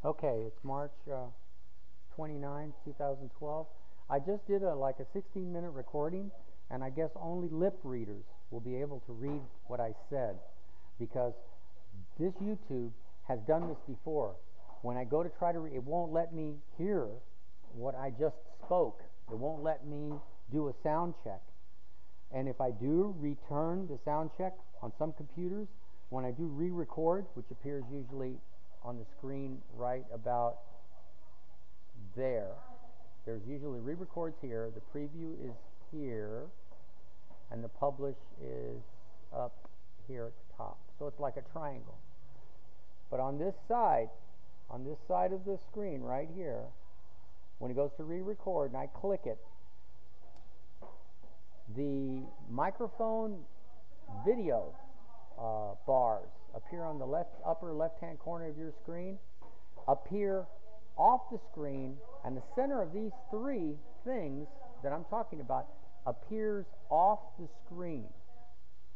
Okay, it's March 29, 2012. I just did like a 16-minute recording, and I guess only lip readers will be able to read what I said, because this YouTube has done this before. When I go to try to read, it won't let me hear what I just spoke. It won't let me do a sound check. And if I do return the sound check on some computers, when I do re-record, which appears usually on the screen right about there, there's usually re-records here, the preview is here, and the publish is up here at the top. So it's like a triangle. But on this side of the screen right here, when it goes to re-record and I click it, the microphone video bars appear on the upper left-hand corner of your screen, appear off the screen, and the center of these three things that I'm talking about appears off the screen,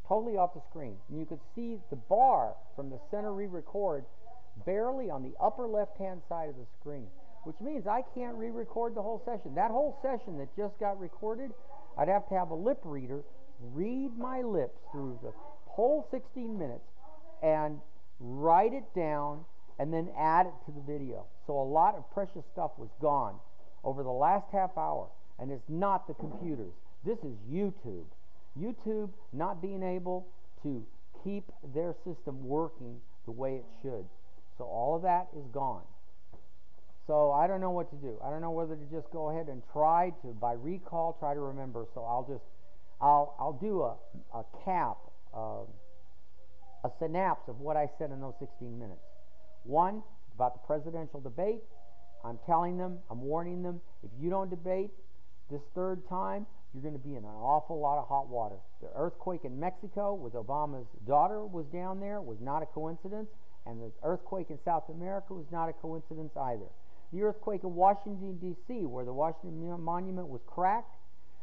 totally off the screen. And you could see the bar from the center re-record barely on the upper left-hand side of the screen, which means I can't re-record the whole session. That whole session that just got recorded, I'd have to have a lip reader read my lips through the whole 16 minutes and write it down and then add it to the video. So a lot of precious stuff was gone over the last half hour, and it's not the computers. This is YouTube. YouTube not being able to keep their system working the way it should. So all of that is gone. So I don't know what to do. I don't know whether to just go ahead and try to, by recall, try to remember. So I'll do a cap, a synapse of what I said in those 16 minutes. One, about the presidential debate. I'm telling them, I'm warning them, if you don't debate this third time, you're going to be in an awful lot of hot water. The earthquake in Mexico with Obama's daughter was down there was not a coincidence, and the earthquake in South America was not a coincidence either. The earthquake in Washington, D.C., where the Washington Monument was cracked,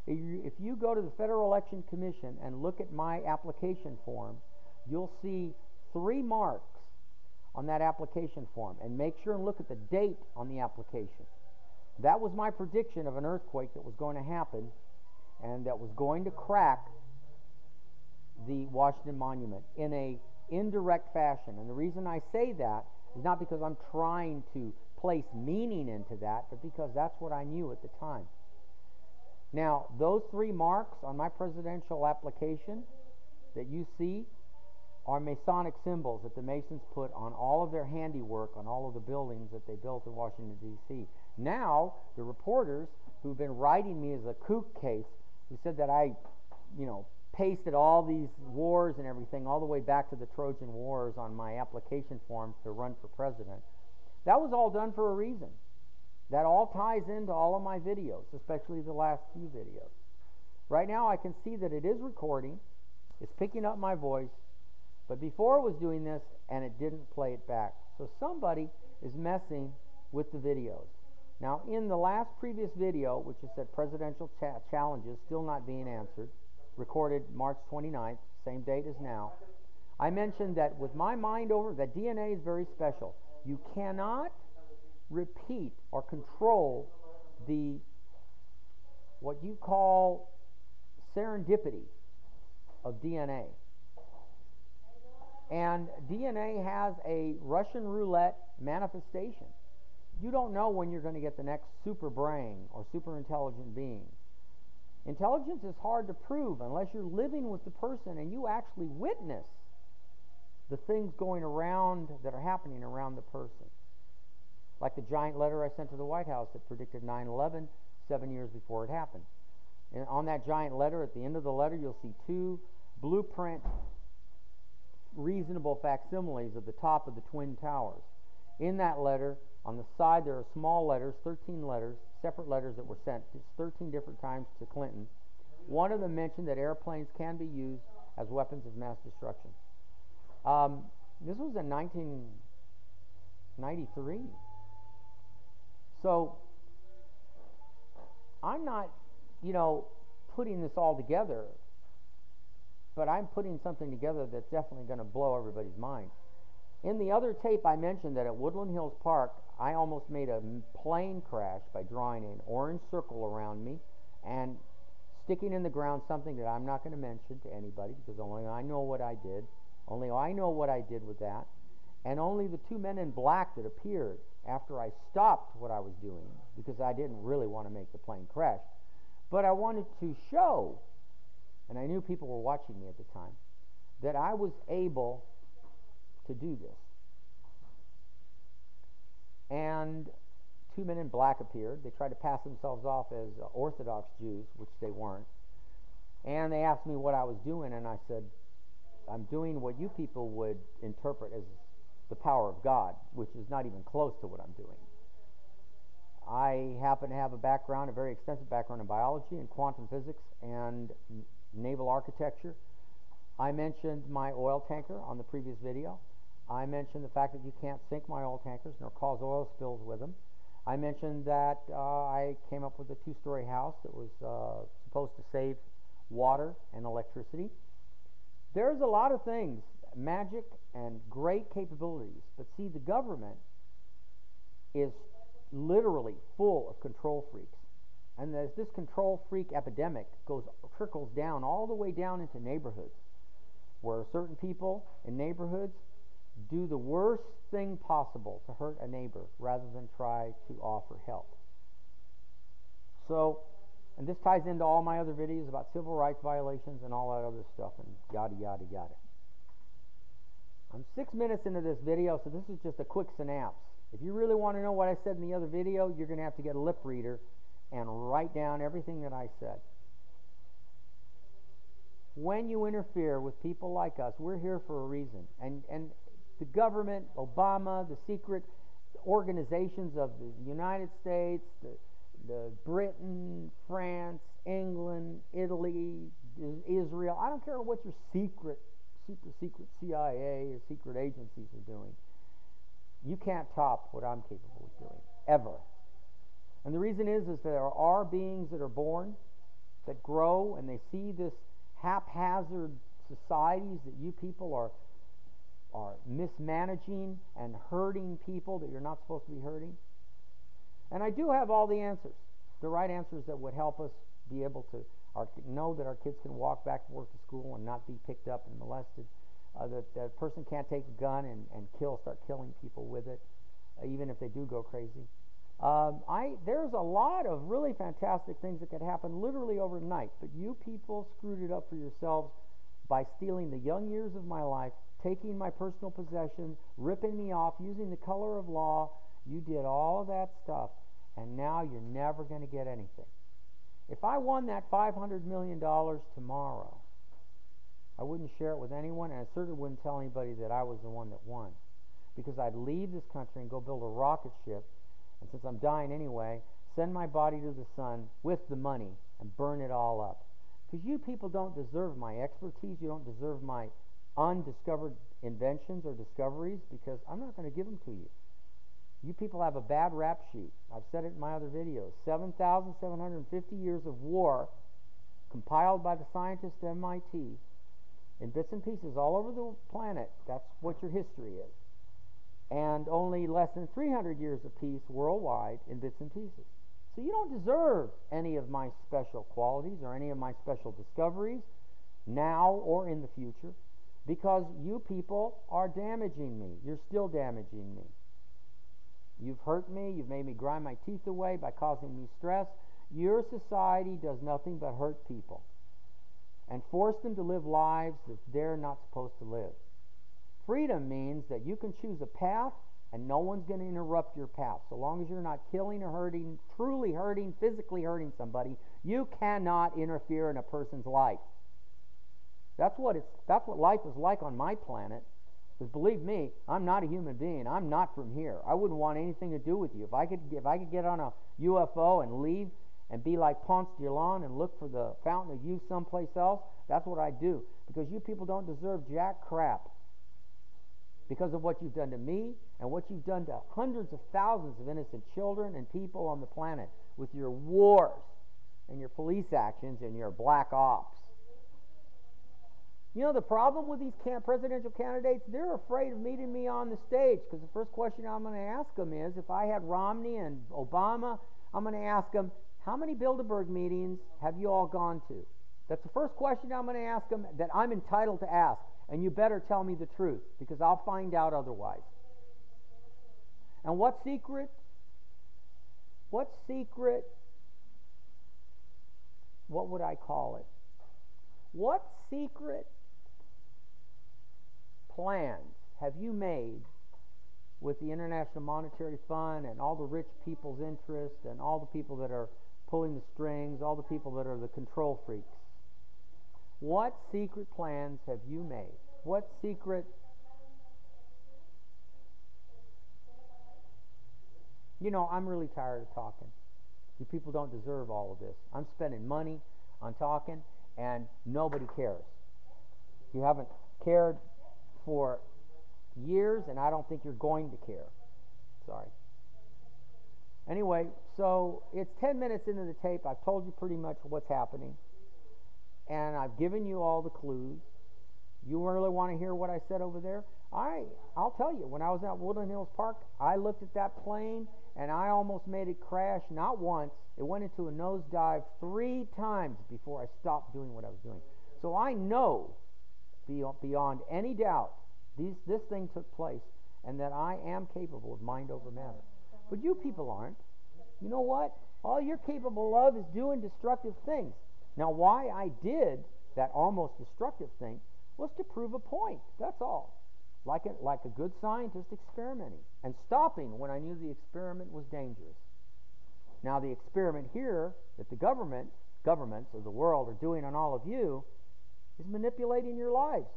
if you go to the Federal Election Commission and look at my application form, you'll see 3 marks on that application form, and make sure and look at the date on the application. That was my prediction of an earthquake that was going to happen and that was going to crack the Washington Monument in a indirect fashion. And the reason I say that is not because I'm trying to place meaning into that, but because that's what I knew at the time. Now, those 3 marks on my presidential application that you see are Masonic symbols that the Masons put on all of their handiwork, on all of the buildings that they built in Washington, D.C. Now, the reporters who've been writing me as a kook case, who said that I, pasted all these wars and everything all the way back to the Trojan Wars on my application form to run for president, that was all done for a reason. That all ties into all of my videos, especially the last few videos. Right now, I can see that it is recording. It's picking up my voice. But before it was doing this, and it didn't play it back. So somebody is messing with the videos. Now, in the last previous video, which is said presidential challenges still not being answered, recorded March 29th, same date as now, I mentioned that with my mind over, that DNA is very special. You cannot repeat or control the, what you call serendipity of DNA. And DNA has a Russian roulette manifestation. You don't know when you're going to get the next super brain or super intelligent being. Intelligence is hard to prove unless you're living with the person and you actually witness the things going around that are happening around the person. Like the giant letter I sent to the White House that predicted 9/11 7 years before it happened. And on that giant letter, at the end of the letter, you'll see 2 blueprint reasonable facsimiles of the top of the Twin Towers. In that letter, on the side, there are small letters, 13 letters, separate letters that were sent 13 different times to Clinton. One of them mentioned that airplanes can be used as weapons of mass destruction. This was in 1993. So, I'm not, putting this all together, but I'm putting something together that's definitely going to blow everybody's mind. In the other tape, I mentioned that at Woodland Hills Park, I almost made a plane crash by drawing an orange circle around me and sticking in the ground something that I'm not going to mention to anybody, because only I know what I did. Only I know what I did with that. And only the two men in black that appeared after I stopped what I was doing, because I didn't really want to make the plane crash. But I wanted to show, and I knew people were watching me at the time, that I was able to do this. And two men in black appeared. They tried to pass themselves off as Orthodox Jews, which they weren't. And they asked me what I was doing, and I said, I'm doing what you people would interpret as the power of God, which is not even close to what I'm doing. I happen to have a background, a very extensive background in biology and quantum physics and naval architecture. I mentioned my oil tanker on the previous video. I mentioned the fact that you can't sink my oil tankers nor cause oil spills with them. I mentioned that I came up with a two-story house that was supposed to save water and electricity. There's a lot of things, magic and great capabilities, but see, the government is literally full of control freaks. And as this control freak epidemic trickles down all the way down into neighborhoods, where certain people in neighborhoods do the worst thing possible to hurt a neighbor rather than try to offer help. So, and this ties into all my other videos about civil rights violations and all that other stuff and yada yada yada. I'm 6 minutes into this video, so this is just a quick synapse. If you really want to know what I said in the other video, you're going to have to get a lip reader and write down everything that I said. When you interfere with people like us, we're here for a reason. And the government, Obama, the secret organizations of the United States, the Britain, France, England, Italy, Israel, I don't care what your secret CIA or secret agencies are doing. You can't top what I'm capable of doing, ever. And the reason is that there are beings that are born, that grow, and they see this haphazard societies that you people are mismanaging and hurting people that you're not supposed to be hurting. And I do have all the answers, the right answers that would help us be able to know that our kids can walk back to work to school and not be picked up and molested, that a person can't take a gun and start killing people with it, even if they do go crazy. There's a lot of really fantastic things that could happen literally overnight, but you people screwed it up for yourselves by stealing the young years of my life, taking my personal possessions, ripping me off, using the color of law. You did all of that stuff, and now you're never going to get anything. If I won that $500 million tomorrow, I wouldn't share it with anyone, and I certainly wouldn't tell anybody that I was the one that won, because I'd leave this country and go build a rocket ship, and since I'm dying anyway, send my body to the sun with the money and burn it all up. Because you people don't deserve my expertise. You don't deserve my undiscovered inventions or discoveries, because I'm not going to give them to you. You people have a bad rap sheet. I've said it in my other videos. 7,750 years of war compiled by the scientists at MIT in bits and pieces all over the planet. That's what your history is. And only less than 300 years of peace worldwide in bits and pieces. So you don't deserve any of my special qualities or any of my special discoveries now or in the future, because you people are damaging me. You're still damaging me. You've hurt me. You've made me grind my teeth away by causing me stress. Your society does nothing but hurt people and force them to live lives that they're not supposed to live. Freedom means that you can choose a path and no one's going to interrupt your path. So long as you're not killing or hurting, truly hurting, physically hurting somebody, you cannot interfere in a person's life. That's what life is like on my planet. Because believe me, I'm not a human being. I'm not from here. I wouldn't want anything to do with you. If I could get on a UFO and leave and be like Ponce de Leon and look for the fountain of youth someplace else, that's what I'd do. Because you people don't deserve jack crap. Because of what you've done to me and what you've done to hundreds of thousands of innocent children and people on the planet with your wars and your police actions and your black ops. You know, the problem with these presidential candidates, they're afraid of meeting me on the stage, because the first question I'm going to ask them is, if I had Romney and Obama, I'm going to ask them, how many Bilderberg meetings have you all gone to? That's the first question I'm going to ask them that I'm entitled to ask. And you better tell me the truth, because I'll find out otherwise. And what secret, what would I call it? What secret plans have you made with the International Monetary Fund and all the rich people's interest and all the people that are pulling the strings, all the people that are the control freaks? What secret plans have you made? What secret... You know, I'm really tired of talking. You people don't deserve all of this. I'm spending money on talking, and nobody cares. You haven't cared for years, and I don't think you're going to care. Sorry. Anyway, so it's 10 minutes into the tape. I've told you pretty much what's happening, and I've given you all the clues. You really want to hear what I said over there? I'll tell you, when I was at Woodland Hills Park, I looked at that plane, and I almost made it crash, not once. It went into a nosedive 3 times before I stopped doing what I was doing. So I know, beyond any doubt, this thing took place, and that I am capable of mind over matter. But you people aren't. You know what? All you're capable of is doing destructive things. Now, why I did that almost destructive thing was to prove a point. That's all. Like a good scientist experimenting and stopping when I knew the experiment was dangerous. Now, the experiment here that the governments of the world are doing on all of you is manipulating your lives,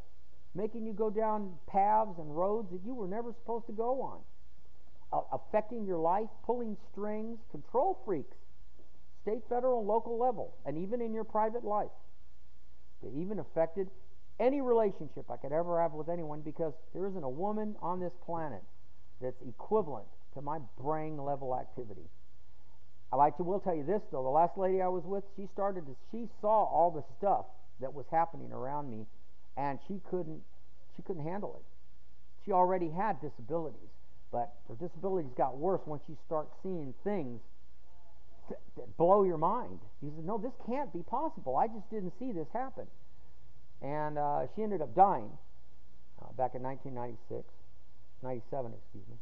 making you go down paths and roads that you were never supposed to go on, affecting your life, pulling strings, control freaks, state, federal, and local level, and even in your private life. They even affected any relationship I could ever have with anyone, because there isn't a woman on this planet that's equivalent to my brain level activity. Will tell you this though, the last lady I was with, she saw all the stuff that was happening around me, and she couldn't handle it. She already had disabilities, but her disabilities got worse once you start seeing things that blow your mind. You said, no, this can't be possible. I just didn't see this happen. And she ended up dying back in 1997, excuse me.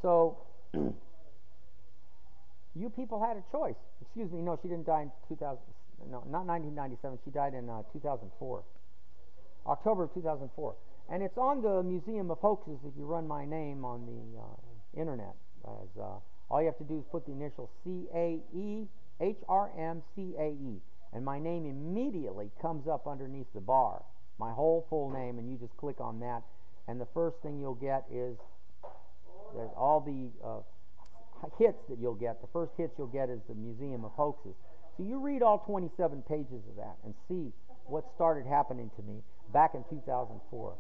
So, you people had a choice. Excuse me, no, she didn't die in 2000. No, not 1997. She died in 2004, October of 2004. And it's on the Museum of Hoaxes if you run my name on the internet. All you have to do is put the initial CAE, HRMCAE, and my name immediately comes up underneath the bar, my whole full name, and you just click on that, and the first thing you'll get is there's all the hits that you'll get. The first hits you'll get is the Museum of Hoaxes. So you read all 27 pages of that and see what started happening to me back in 2004.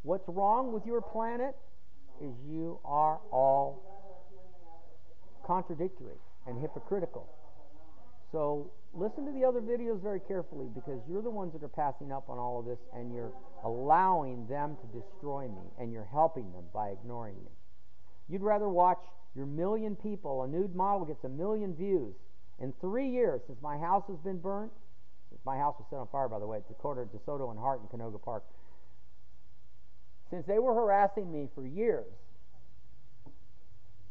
What's wrong with your planet is you are all contradictory and hypocritical. So listen to the other videos very carefully, because you're the ones that are passing up on all of this, and you're allowing them to destroy me, and you're helping them by ignoring me. You'd rather watch your million people, a nude model gets 1 million views in 3 years since my house has been burnt. My house was set on fire, by the way, at the corner of DeSoto and Hart in Canoga Park. Since they were harassing me for years,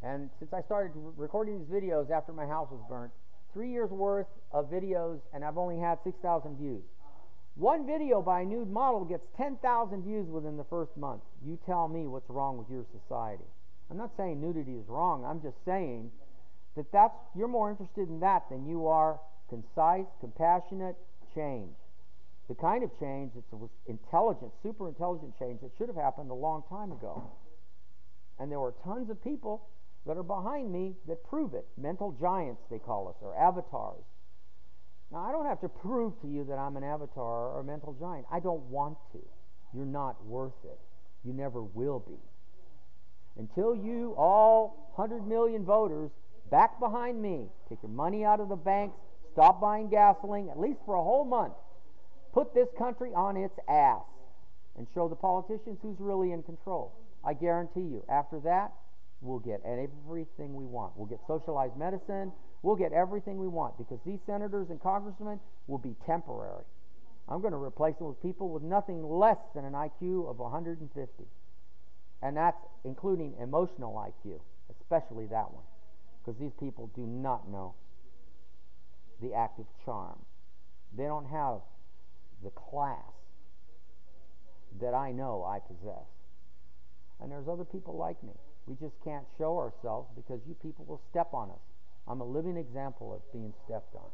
and since I started recording these videos after my house was burnt, 3 years worth of videos, and I've only had 6,000 views. One video by a nude model gets 10,000 views within the first month. You tell me what's wrong with your society. I'm not saying nudity is wrong. I'm just saying that you're more interested in that than you are concise, compassionate change. The kind of change that was intelligent, super intelligent change that should have happened a long time ago. And there were tons of people that are behind me that prove it. Mental giants, they call us, or avatars. Now, I don't have to prove to you that I'm an avatar or a mental giant. I don't want to. You're not worth it. You never will be. Until you, all 100 million voters, back behind me, take your money out of the banks, stop buying gasoline, at least for a whole month, put this country on its ass and show the politicians who's really in control. I guarantee you, after that, we'll get everything we want. We'll get socialized medicine. We'll get everything we want because these senators and congressmen will be temporary. I'm going to replace them with people with nothing less than an IQ of 150. And that's including emotional IQ, especially that one. Because these people do not know the active charm. They don't have the class that I know I possess. And there's other people like me. We just can't show ourselves because you people will step on us. I'm a living example of being stepped on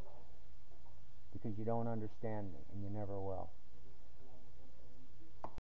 because you don't understand me and you never will.